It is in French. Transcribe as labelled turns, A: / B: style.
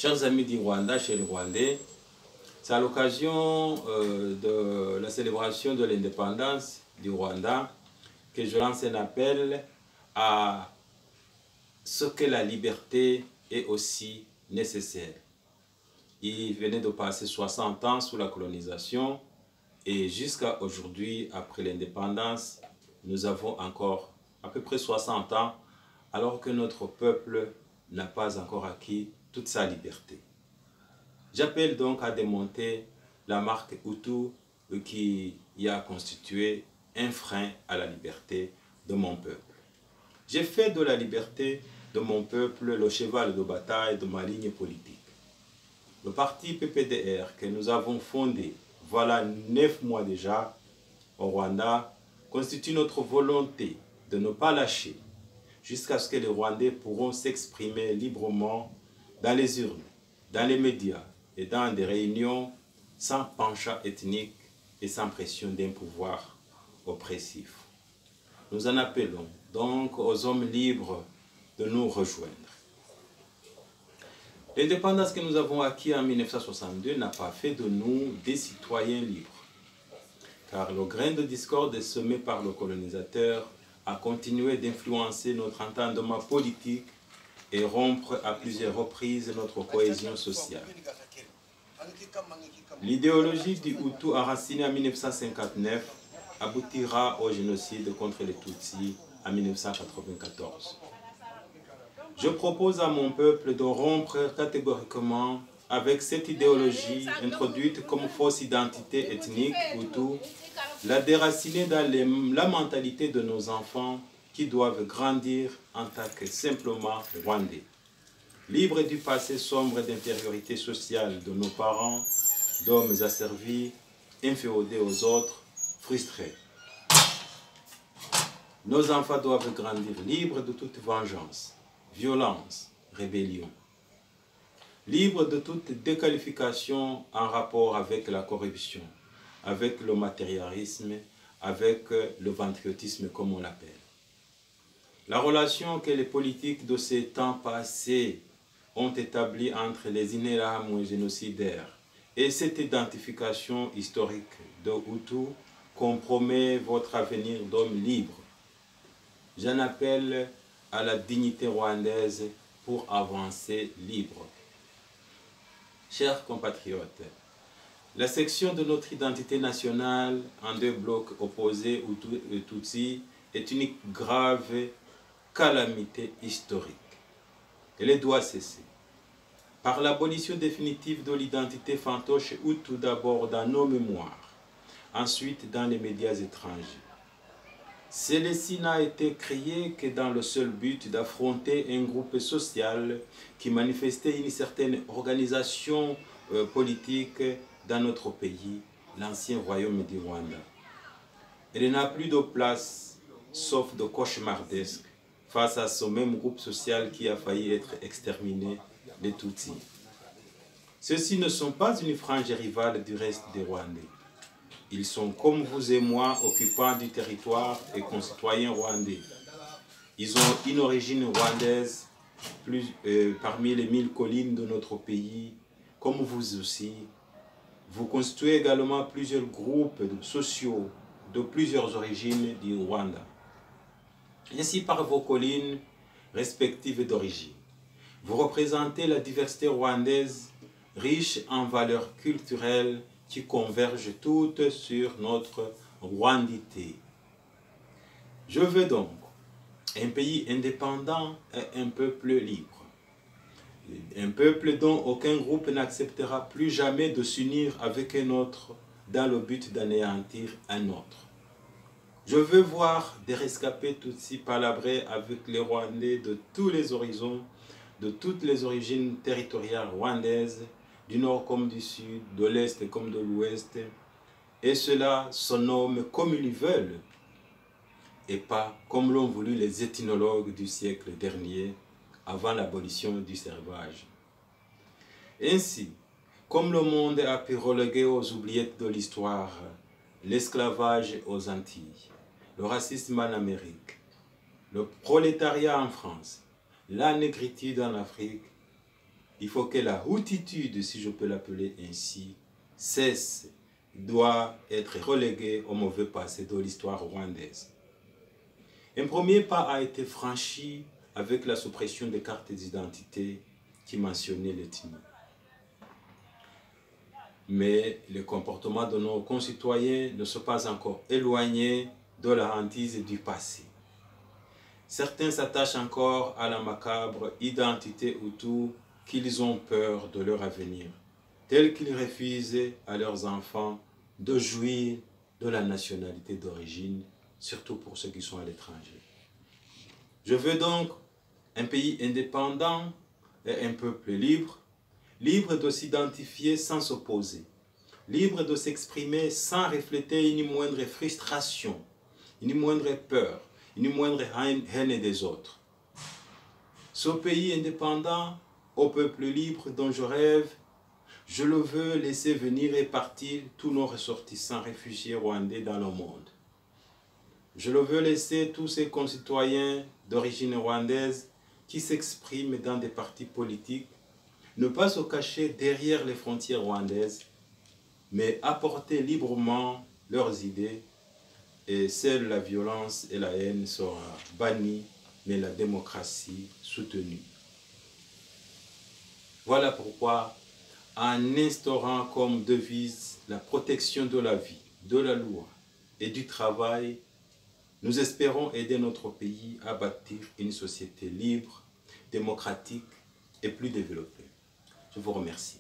A: Chers amis du Rwanda, chers Rwandais, c'est à l'occasion de la célébration de l'indépendance du Rwanda que je lance un appel à ce que la liberté est aussi nécessaire. Il venait de passer 60 ans sous la colonisation et jusqu'à aujourd'hui, après l'indépendance, nous avons encore à peu près 60 ans alors que notre peuple n'a pas encore acquis toute sa liberté. J'appelle donc à démonter la marque Hutu qui a constitué un frein à la liberté de mon peuple. J'ai fait de la liberté de mon peuple le cheval de bataille de ma ligne politique. Le parti PPDR que nous avons fondé, voilà 9 mois déjà, au Rwanda, constitue notre volonté de ne pas lâcher jusqu'à ce que les Rwandais pourront s'exprimer librement dans les urnes, dans les médias et dans des réunions sans penchant ethnique et sans pression d'un pouvoir oppressif. Nous en appelons donc aux hommes libres de nous rejoindre. L'indépendance que nous avons acquise en 1962 n'a pas fait de nous des citoyens libres, car le grain de discorde semé par le colonisateur a continué d'influencer notre entendement politique et rompre à plusieurs reprises notre cohésion sociale. L'idéologie du Hutu enracinée en 1959 aboutira au génocide contre les Tutsis en 1994. Je propose à mon peuple de rompre catégoriquement avec cette idéologie introduite comme fausse identité ethnique Hutu, la déraciner dans la mentalité de nos enfants qui doivent grandir en tant que simplement Rwandais, libres du passé sombre d'intériorité sociale de nos parents, d'hommes asservis, inféodés aux autres, frustrés. Nos enfants doivent grandir libres de toute vengeance, violence, rébellion, libres de toute déqualification en rapport avec la corruption, avec le matérialisme, avec le ventriotisme comme on l'appelle. La relation que les politiques de ces temps passés ont établie entre les Interahamwe génocidaires et cette identification historique de Hutu compromet votre avenir d'homme libre. J'en appelle à la dignité rwandaise pour avancer libre. Chers compatriotes, la section de notre identité nationale en deux blocs opposés Hutu et Tutsi est une grave calamité historique. Elle doit cesser. Par l'abolition définitive de l'identité fantoche Hutu d'abord dans nos mémoires, ensuite dans les médias étrangers. Celle-ci n'a été créée que dans le seul but d'affronter un groupe social qui manifestait une certaine organisation politique dans notre pays, l'ancien royaume du Rwanda. Elle n'a plus de place, sauf de cauchemardesque, face à ce même groupe social qui a failli être exterminé, les Tutsis. Ceux-ci ne sont pas une frange rivale du reste des Rwandais. Ils sont comme vous et moi, occupants du territoire et concitoyens rwandais. Ils ont une origine rwandaise parmi les 1000 collines de notre pays, comme vous aussi. Vous constituez également plusieurs groupes sociaux de plusieurs origines du Rwanda. Ainsi, par vos collines respectives d'origine, vous représentez la diversité rwandaise, riche en valeurs culturelles qui convergent toutes sur notre rwandité. Je veux donc un pays indépendant et un peuple libre. Un peuple dont aucun groupe n'acceptera plus jamais de s'unir avec un autre dans le but d'anéantir un autre. Je veux voir des rescapés Tutsis palabrer avec les Rwandais de tous les horizons, de toutes les origines territoriales rwandaises, du nord comme du sud, de l'est comme de l'ouest, et cela se nomme comme ils veulent, et pas comme l'ont voulu les ethnologues du siècle dernier, avant l'abolition du servage. Ainsi, comme le monde a pu reléguer aux oubliettes de l'histoire l'esclavage aux Antilles, le racisme en Amérique, le prolétariat en France, la négritude en Afrique, il faut que la routitude, si je peux l'appeler ainsi, cesse, doit être reléguée au mauvais passé de l'histoire rwandaise. Un premier pas a été franchi avec la suppression des cartes d'identité qui mentionnaient l'ethnie. Mais le comportement de nos concitoyens ne sont pas encore éloignés de la hantise du passé. Certains s'attachent encore à la macabre identité Hutu qu'ils ont peur de leur avenir, tel qu'ils refusent à leurs enfants de jouir de la nationalité d'origine, surtout pour ceux qui sont à l'étranger. Je veux donc un pays indépendant et un peuple libre, libre de s'identifier sans s'opposer, libre de s'exprimer sans refléter une moindre frustration, une moindre peur, une moindre haine des autres. Ce pays indépendant, au peuple libre dont je rêve, je le veux laisser venir et partir tous nos ressortissants réfugiés rwandais dans le monde. Je le veux laisser tous ces concitoyens d'origine rwandaise qui s'expriment dans des partis politiques ne pas se cacher derrière les frontières rwandaises, mais apporter librement leurs idées, et seule la violence et la haine sera bannie, mais la démocratie soutenue. Voilà pourquoi, en instaurant comme devise la protection de la vie, de la loi et du travail, nous espérons aider notre pays à bâtir une société libre, démocratique et plus développée. Je vous remercie.